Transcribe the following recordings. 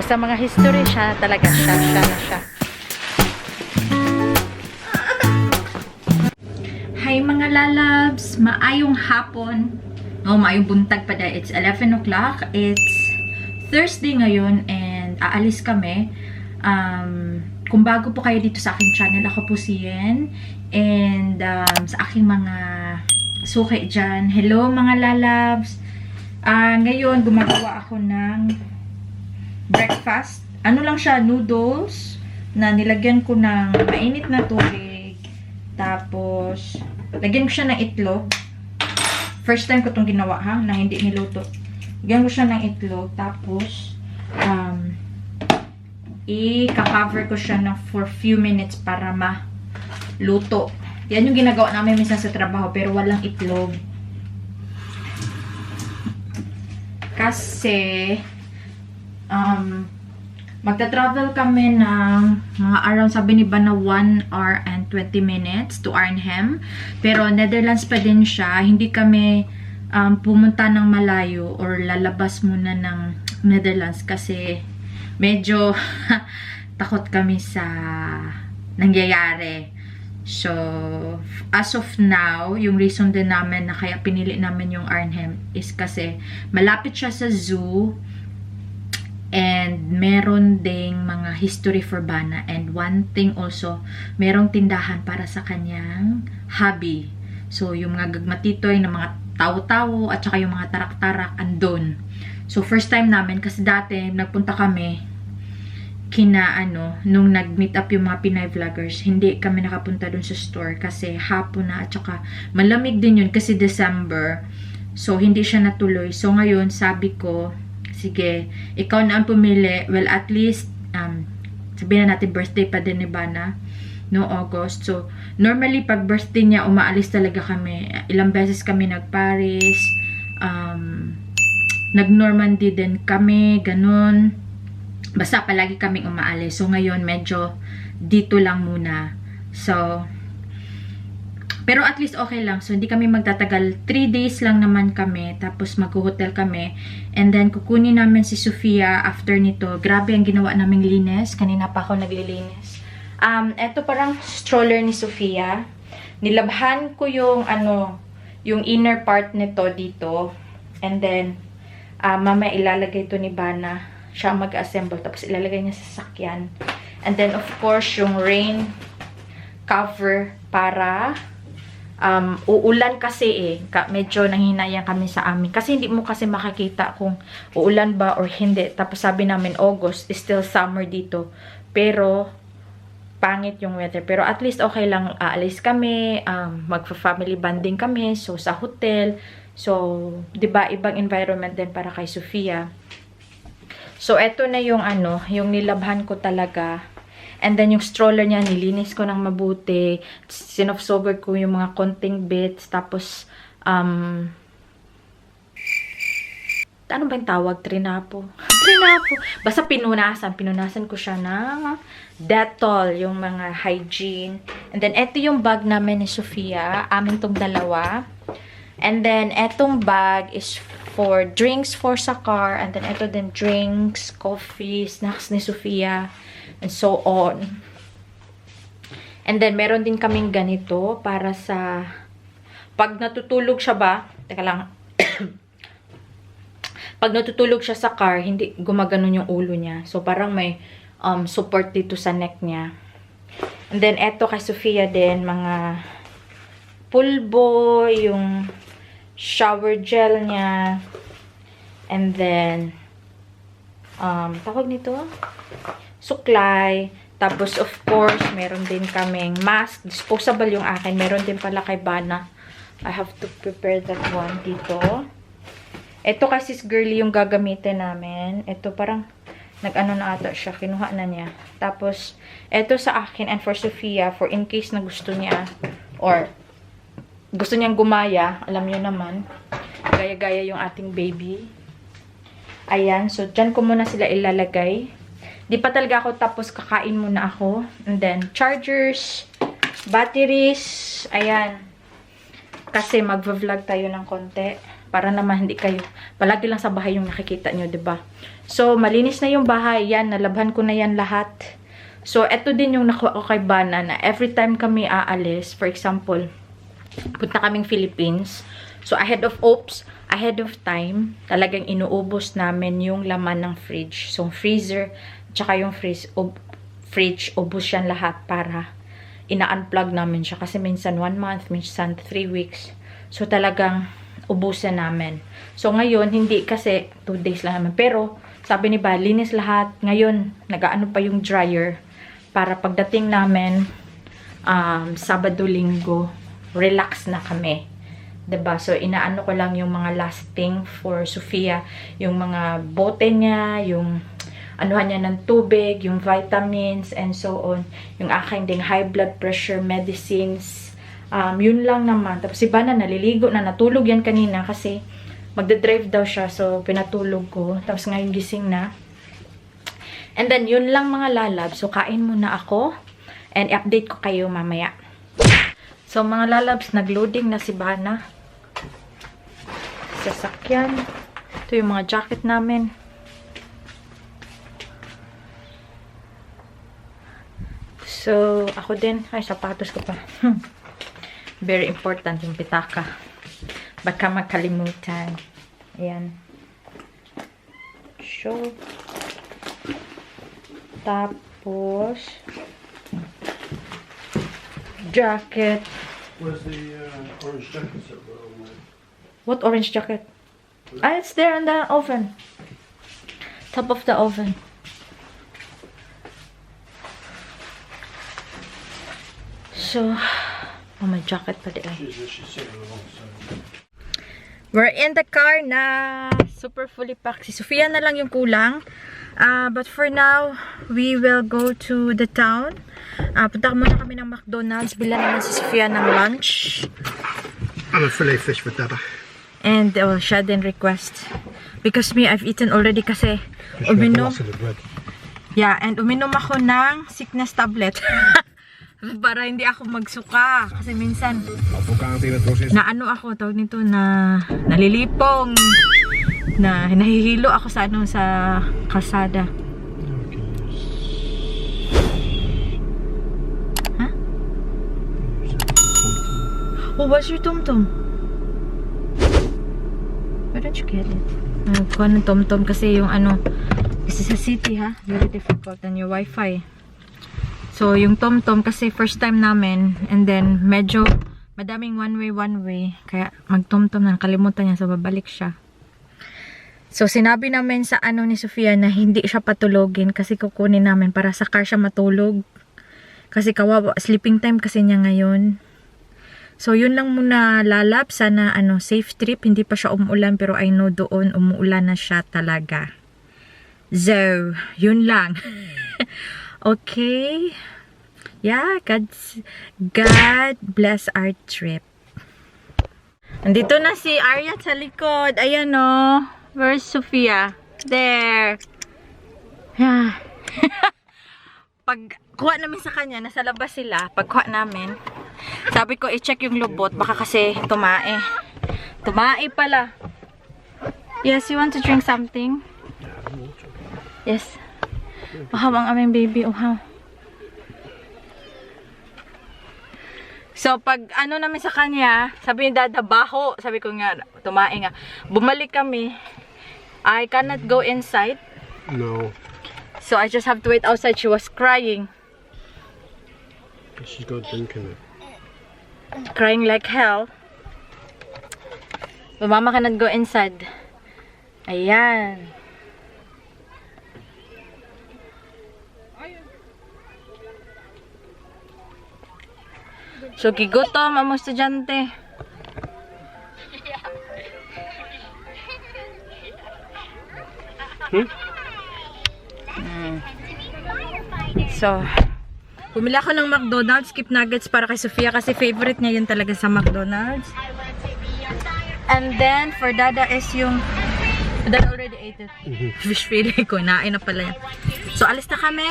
Basta mga history siya talaga siya na siya. Hi mga lalabs! Maayong hapon. No, maayong buntag pa dahil. It's 11 o'clock. It's Thursday ngayon and aalis kami. Kung bago po kayo dito sa aking channel, ako po si Yen. And sa aking mga suki dyan, hello mga lalabs! Ngayon, gumagawa ako ng breakfast. Ano lang siya, noodles na nilagyan ko ng mainit na tubig. Tapos, lagyan ko siya ng itlog. First time ko itong ginawa ha, na hindi niluto. Lagyan ko siya ng itlog. Tapos, i-cover ko siya ng for few minutes para maluto. Yan yung ginagawa namin minsan sa trabaho, pero walang itlog. Kasi, magta-travel kami ng mga around, sabi ni Bana, 1 hour and 20 minutes to Arnhem. Pero Netherlands pa din siya. Hindi kami pumunta ng malayo or lalabas muna ng Netherlands kasi medyo takot kami sa nangyayari. So, as of now, yung reason din namin na kaya pinili namin yung Arnhem is kasi malapit siya sa zoo. And meron ding mga history for Bana. And one thing also, merong tindahan para sa kanyang hobby. So, yung mga gagmatitoy na mga tawo-tawo at saka yung mga tarak-tarak andun. So, first time namin kasi dati nagpunta kami nung nag-meet up yung mga Pinay vloggers, hindi kami nakapunta dun sa store kasi hapon na at saka malamig din yun kasi December. So, hindi siya natuloy. So, ngayon, sabi ko, sige, ikaw na ang pumili. Well, at least, sabihin na natin, birthday pa din ni Bana, no, August. So, normally, pag birthday niya, umaalis talaga kami. Ilang beses kami nag-Paris, nag-Normandy din kami, ganun. Basta palagi kaming umaalis. So, ngayon, medyo dito lang muna. So, pero at least okay lang. So, hindi kami magtatagal. 3 days lang naman kami. Tapos, mag-hotel kami. And then, kukunin namin si Sophia after nito. Grabe ang ginawa naming linis. Kanina pa ako naglilinis. Ito parang stroller ni Sophia. Nilabhan ko yung, yung inner part nito dito. And then, mamaya ilalagay ito ni Bana. Siya mag-assemble. Tapos, ilalagay niya sa sasakyan. And then, of course, yung rain cover para uulan kasi medyo nanghinayang kami sa amin. Kasi hindi mo kasi makakita kung uulan ba or hindi. Tapos sabi namin August is still summer dito. Pero pangit yung weather. Pero at least okay lang. Aalis kami, magfa-family bonding kami. So sa hotel. So, 'di ba, ibang environment din para kay Sophia. So eto na yung yung nilabhan ko talaga. And then, yung stroller niya, nilinis ko ng mabuti. Sinofsober ko yung mga konting bits. Tapos, ano ba yung tawag? Trinapo. Trinapo. Basta pinunasan. Pinunasan ko siya ng Dettol, yung mga hygiene. And then, eto yung bag namin ni Sophia. Amin tong dalawa. And then, etong bag is for drinks for sa car. And then, eto din drinks, coffee, snacks ni Sophia. And so on. And then, meron din kaming ganito para sa pag natutulog siya ba? Teka lang. Pag natutulog siya sa car, hindi gumaganon yung ulo niya. So, parang may support dito sa neck niya. And then, eto kay Sophia din, mga pulbo, yung shower gel niya. And then, tawag nito? Suklay. Tapos, of course, meron din kaming mask. Disposable yung akin. Meron din pala kay Bana. I have to prepare that one dito. Ito kasi girly yung gagamitin namin. Ito parang nag-ano na ata siya. Kinuha na niya. Tapos, ito sa akin and for Sophia, for in case na gusto niya or gusto niyang gumaya. Alam niyo naman. Gaya-gaya yung ating baby. Ayan. So, dyan ko muna sila ilalagay. Di pa talaga ako tapos kakain muna ako. And then, chargers, batteries, ayan. Kasi magva-vlog tayo ng konti. para naman hindi kayo palagi lang sa bahay yung nakikita nyo, 'di ba? So, malinis na yung bahay. Yan, nalabhan ko na yan lahat. So, eto din yung nakuha ko kay Bana na every time kami aalis, for example, punta kaming Philippines. So, ahead of time, talagang inuubos namin yung laman ng fridge. So, freezer, tsaka yung fridge, ubos yan lahat para ina-unplug namin siya. Kasi minsan 1 month, minsan 3 weeks. So, talagang ubusan namin. So, ngayon, hindi kasi 2 days lang naman. Pero, sabi ni Ba, linis lahat. Ngayon, nag-aano pa yung dryer para pagdating namin, Sabado, Linggo, relax na kami. 'Di ba? So, inaano ko lang yung mga last thing for Sophia. Yung mga bote niya, yung anuhan niya ng tubig, yung vitamins, and so on. Yung aking ding high blood pressure medicines. Yun lang naman. Tapos si Bana, naliligo na. Natulog yan kanina kasi magdadrive daw siya. So, pinatulog ko. Tapos ngayon gising na. And then, yun lang mga lalab. So, kain muna ako. And update ko kayo mamaya. So, mga lalabs, nagloading na si Bana. Sasakyan. Ito yung mga jacket namin. So, ako din. Ay, sapatos ko pa. Very important yung pitaka. Baka makalimutan. Ayan. So, tapos, jacket. Where's the orange jacket that we're on there? What orange jacket? Ah, it's there in the oven. Top of the oven. So, oh, my jacket pa din. She's sitting alongside. We're in the car na. Super fully packed. Si Sophia na lang yung kulang. But for now, we will go to the town. Punta muna kami ng McDonald's. Bila naman si Sophia ng lunch. And a fillet fish for Dada. And siya din request. Because me, I've eaten already kasi uminom. Yeah, and uminom ako ng sickness tablet. Para hindi ako magsuka. Kasi minsan, na ano ako, tawag nito, na nalilipong. Na nahihilo ako sa ano, sa kalsada. Huh? Oh, what's your tum-tum? Where did you get it? Kuha ng tum-tum kasi yung ano, kasi sa city ha, very difficult and your wifi. So, yung tum-tum kasi first time namin and then medyo madaming one way. Kaya mag-tum-tum na, nakalimutan niya so babalik siya. So, sinabi namin sa ano ni Sophia na hindi siya patulogin kasi kukunin namin para sa car siya matulog. Kasi kawawa, sleeping time kasi niya ngayon. So, yun lang muna lalab. Sana ano, safe trip. Hindi pa siya umuulan pero I know doon umuulan na siya talaga. So, yun lang. Okay. Yeah, God bless our trip. Nandito na si Arya sa likod. Ayan o. Where's Sophia? There. Yeah. Pag kuha namin sa kanya, nasa labas sila. Pag kuha namin, sabi ko i-check yung lubot. Baka kasi tumae. Tumae pala. Yes, you want to drink something? Yes. Uhaw ang aming baby, uhaw. So, pag ano namin sa kanya, sabi ni Dada, baho. Sabi ko nga, tumae nga. Bumalik kami. I cannot go inside. No. So, I just have to wait outside. She was crying. She's got drinking it. Crying like hell. So, Mama cannot go inside. Ayan. So, gigutom ang mga estudyante. So, bumili ako ng McDonald's skip nuggets para kay Sophia kasi favorite niya yun talaga sa McDonald's. And then, for Dada is yung Dada already ate it. Fish fillet ko. Nain na pala yan. So, alis na kami.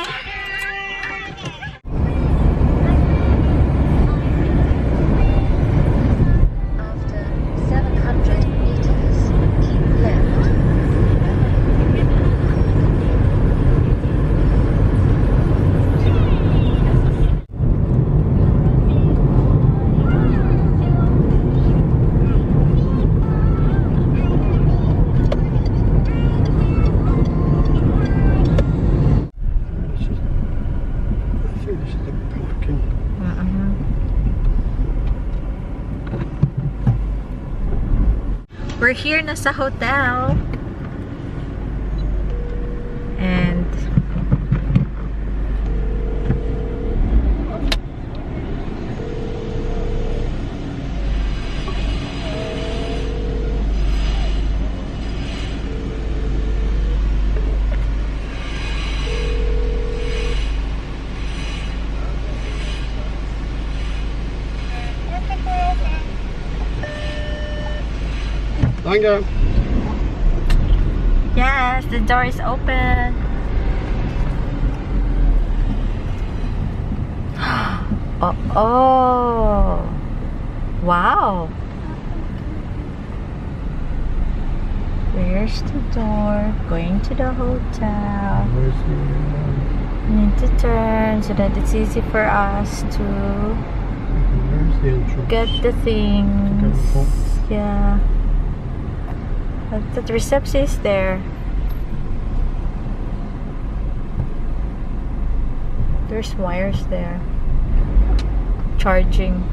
After 700 meters, We're here na sa hotel. And Thank you. yes, the door is open. Oh. Wow. Where's the door? Going to the hotel. Where's the Need to turn so that it's easy for us to entrance? get the things. home? Yeah. But the reception is there. There's wires there. Charging.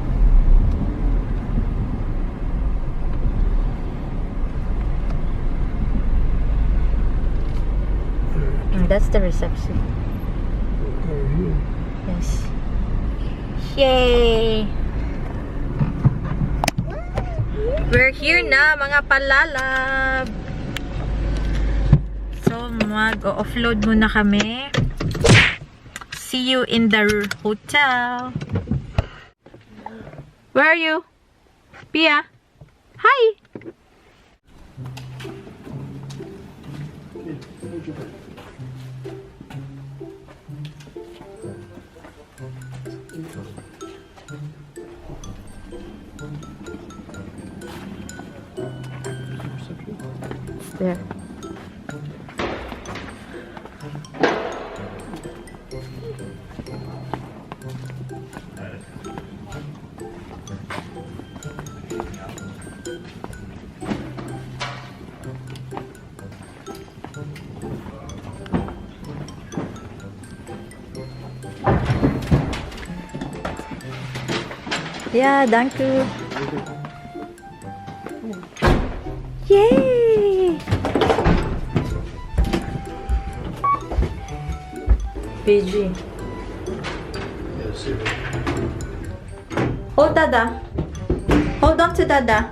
And that's the reception. Yes. Yay! We're here na, mga palalab. So, mag-offload muna kami. See you in the hotel. Where are you? Pia? Hi! It's there. Yeah, thank you. Yay! PG. Yes, Hold Dada. Hold on to Dada.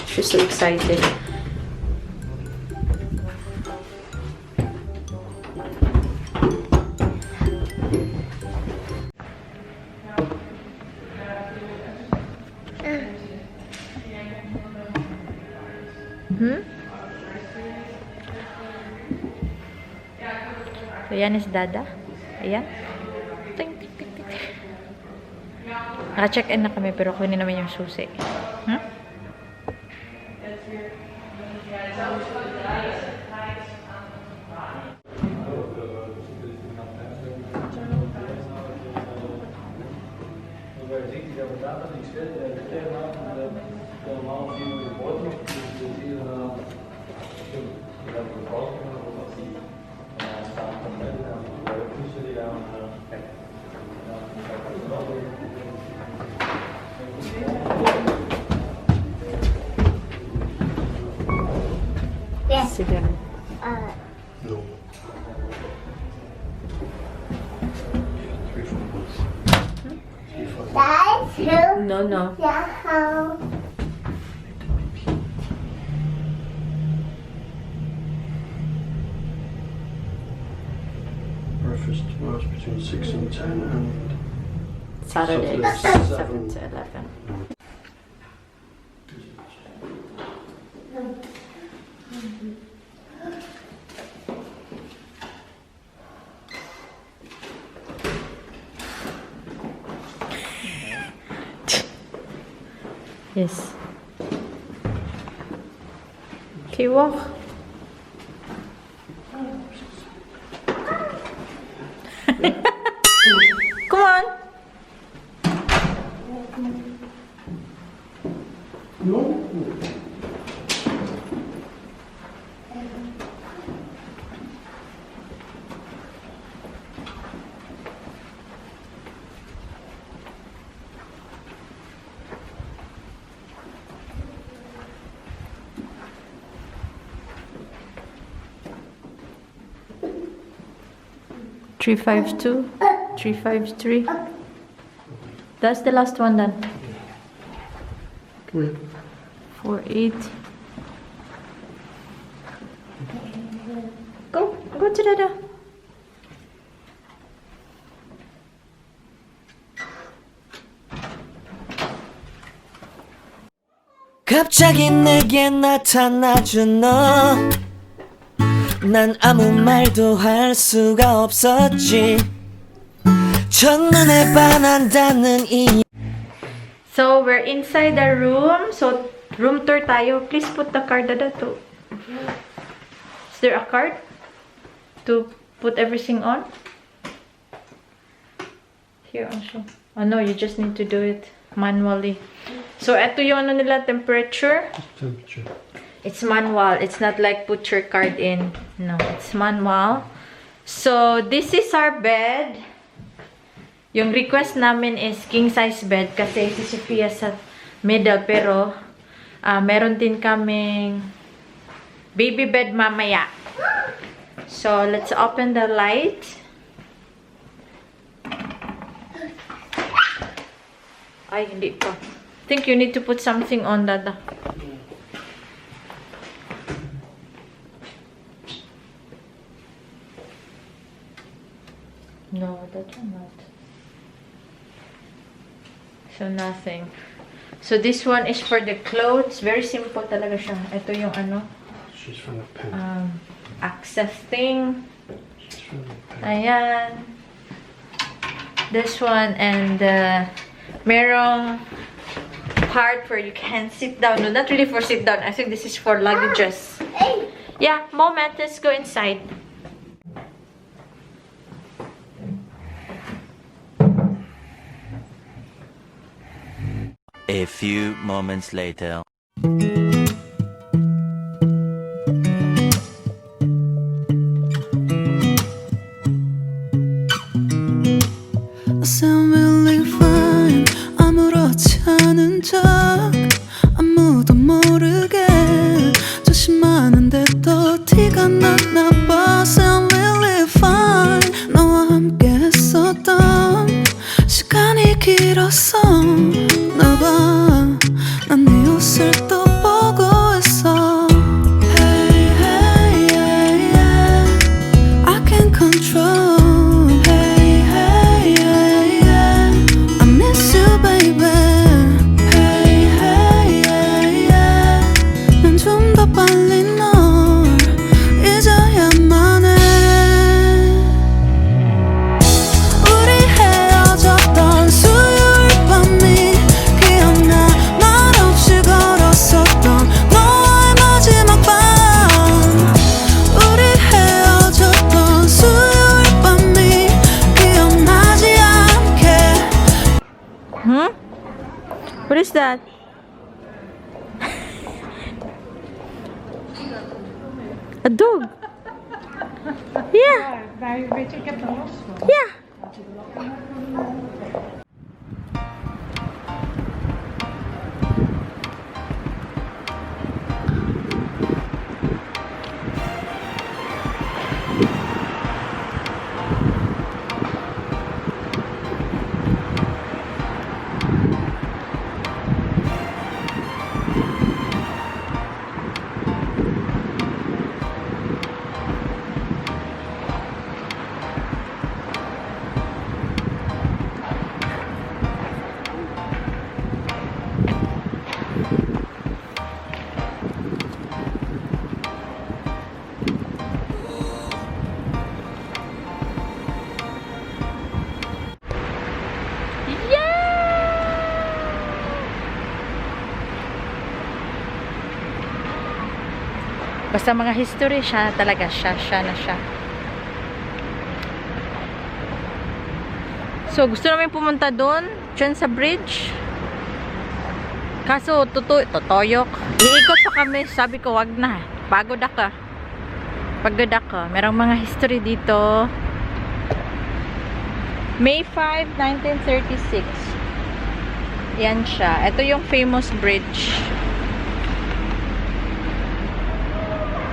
She's so excited. So, yan is Dada. Ayan. Ting, ting, ting, ting. Naka-check-in na kami pero kunin naman yung susi. Yes. Sige. No. 3 4 months. That's who. No, no. Yeah. Breakfast tomorrow's between 6 and 10 and Saturday, Saturday, 7 to 11. Yes. Okay, walk. Come on. no. 352, 353. That's the last one then. Wait. 48. Go to Dada. 갑자기 내게 나타나준 너. 난 아무 말도 할 수가 없었지. 첫눈에 반한다는 이. So we're inside the room. So room tour tayo. Please put the card Dada to. Is there a card to put everything on? Here also. Oh no, you just need to do it manually. So ito yung ano nila temperature. Temperature. It's manual. It's not like put your card in. No, it's manual. So this is our bed. Yung request namin is king size bed kasi si Sophia sa middle, pero meron din kaming baby bed mamaya. So let's open the light. Ay, hindi pa. I think you need to put something on, Dada. No, that's not. So nothing. So this one is for the clothes. Very simple talaga siya. Ito yung ano. She's from the pen. Access thing. She's from the pen. Ayan. This one and merong part where you can sit down. No, not really for sit down. I think this is for luggages. Yeah, moment. Let's go inside. A few moments later. I sound really fine. 아무렇지 않은 척 아무도 모르게 조심하는데 또 티가 났나 봐. Sound really fine. 너와 함께 했었던 시간이 길었어. 난 네 옷을 또 보고 있어. Hey, hey, yeah, yeah. I can't control. Hey, hey, yeah, yeah. I miss you, baby. Hey, hey, yeah, yeah. 난 좀 더 빨리 널 잊어야만 해. 우리 헤어졌던 수요일 밤이 기억나. 말없이 걸었었던 너와의 마지막 밤. 우리 헤어졌던 수요일 밤이 기억나지 않게. What is that? A dog. Yeah. Yeah. Basta mga history, siya talaga. Siya na siya. So, gusto namin pumunta doon. Diyan sa bridge. Kaso, totoyok. Iikot pa kami. Sabi ko, wag na. Pagod ako. Merong mga history dito. May 5, 1936. Yan siya. Ito yung famous bridge.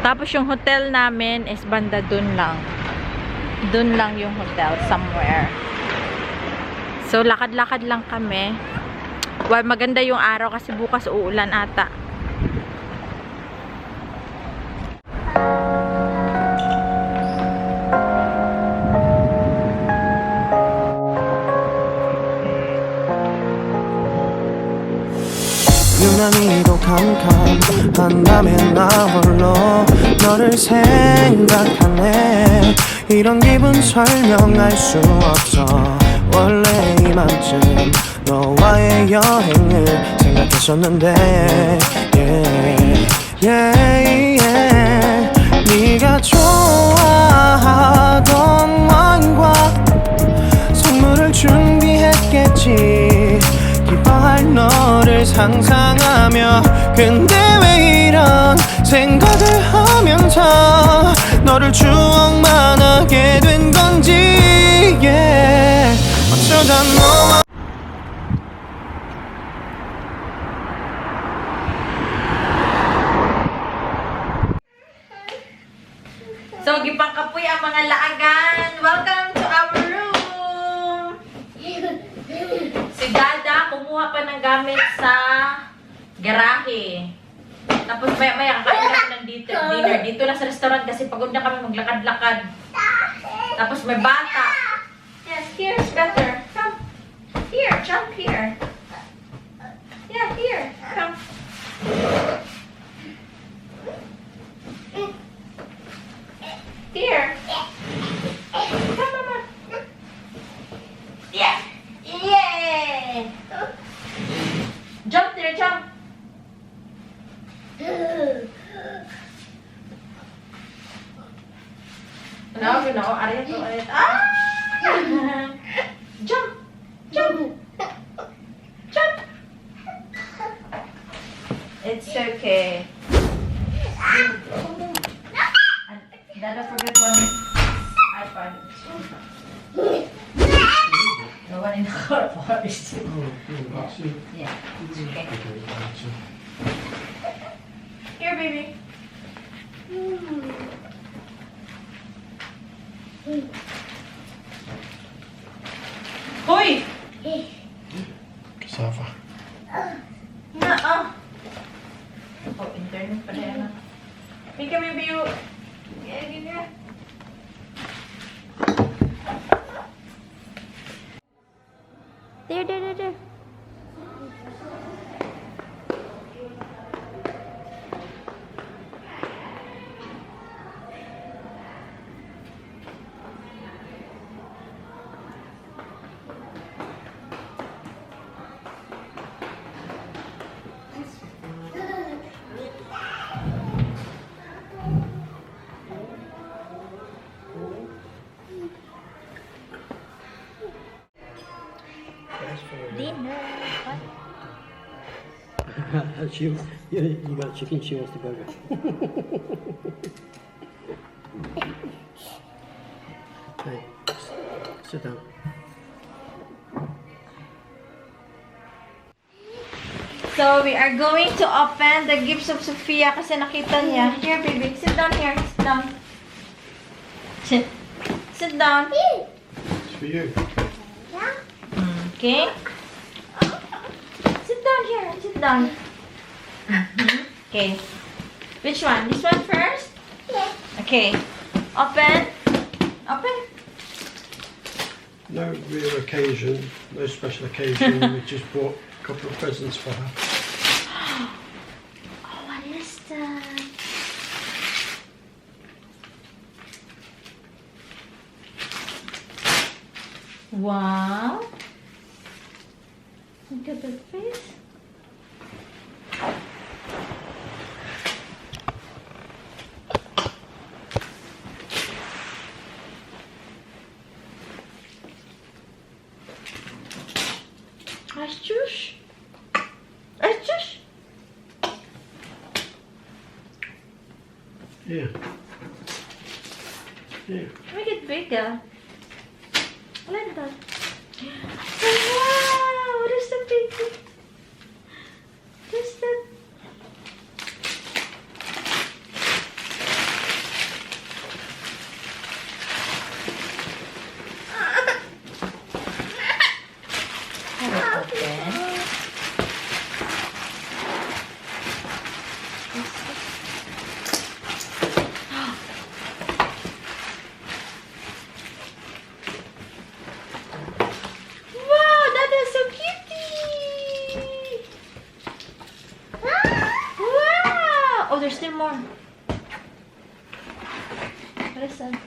Tapos yung hotel namin is banda dun lang. Dun lang yung hotel, somewhere. So, lakad-lakad lang kami. Well, maganda yung araw kasi bukas uulan ata. 유난히도 캄캄한다면 나 홀로 너를 생각하네 이런 기분 설명할 수 없어 원래 이맘쯤 너와의 여행을 생각했었는데 yeah, yeah, yeah. 네가 좋아하던 와인과 선물을 준비했겠지 기뻐할 너를 상상하며 근데 왜 이런 생각을 하면서 너를 추억만 하게 된 건지 yeah. 어쩌다 너와 So, gipangkapoy ang mga laagan. Welcome to our room! Si Dada, kumuha pa ng gamit sa garahe. Tapos maya-maya, kakain kami ng dinner. Dito lang sa restaurant kasi pagod na kami maglakad-lakad. Tapos may bata. Yes, here's better. Come. Here, jump here. Yeah, here. Come. Here. Come, Mama. Yeah. Yay! Jump there, jump. No, ariya to, ariya. Ah! Jump. Jump. Jump. It's okay. Dada forget one iPad. The one in the car for is yeah, it's okay. Here, baby. Hoy! Cassava. Oh, internet pa rin. Mika, baby, you... Yeah. There. Dinner. You got chicken, she wants the burger. Hey, sit down. So, we are going to open the gifts of Sophia kasi nakita niya. Here, baby. Sit down here. Sit down. Sit down. It's for you. Okay. Sit down here. Sit down. Okay. Which one? This one first? Yeah. Okay. Open. Open. No real occasion, no special occasion. We just bought a couple of presents for her. Oh, what is that? Wow. Look at the face. Achush. Achush. Yeah. Yeah. Make it bigger. Like that. Wow! What is the baby? What is that? there's still more. Listen.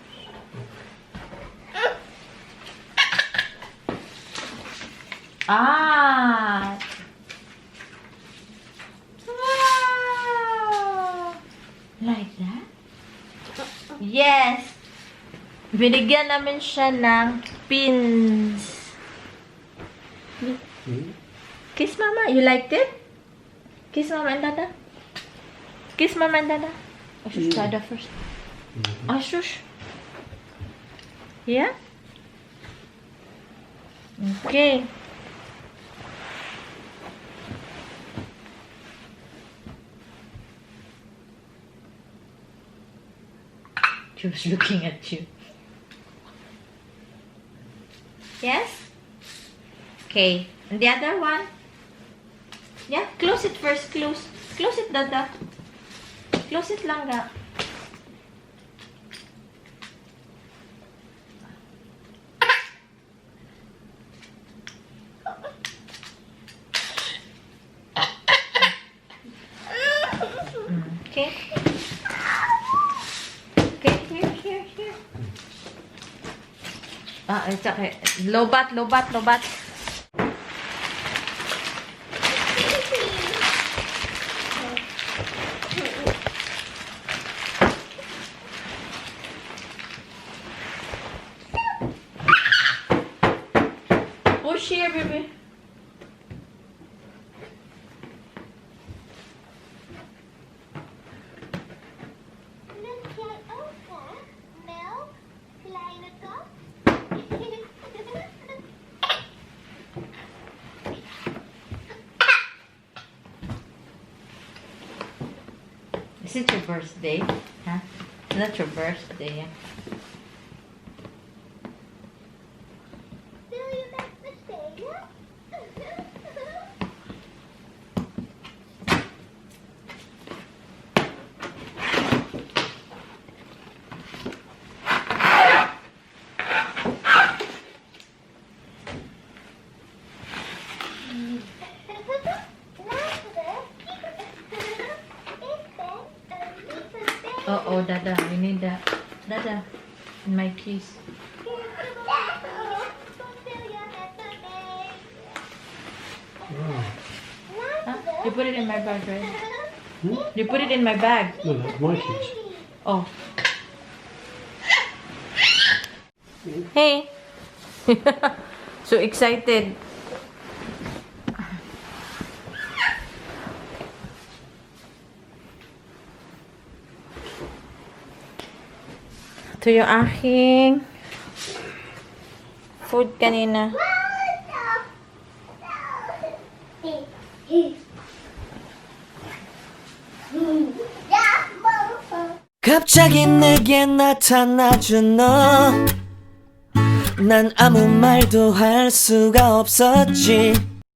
Ah! Wow! Like that? Yes! Binigyan namin siya ng pins. Kiss Mama. You liked it? Kiss Mama and Dada. Kiss Mama and Dada. Oh, shush, Dada first. Oh, shush. Yeah? Okay. She was looking at you. Yes? Okay. And the other one? Yeah, close it first. Close. Close it, Dada. Close it lang ga. Okay. Okay, here. Ah, it's okay. Lobat. Push here, baby. Is it your birthday? Huh? Not your birthday, yeah. Oh, Dada, we need that. Dada, in my keys. Huh? You put it in my bag, right? You put it in my bag. No, that's my keys. Oh. Hey. So excited. Ito yung aking food kanina. 갑자기 내게 나타나준 너 난 아무 말도 할 수가 없었지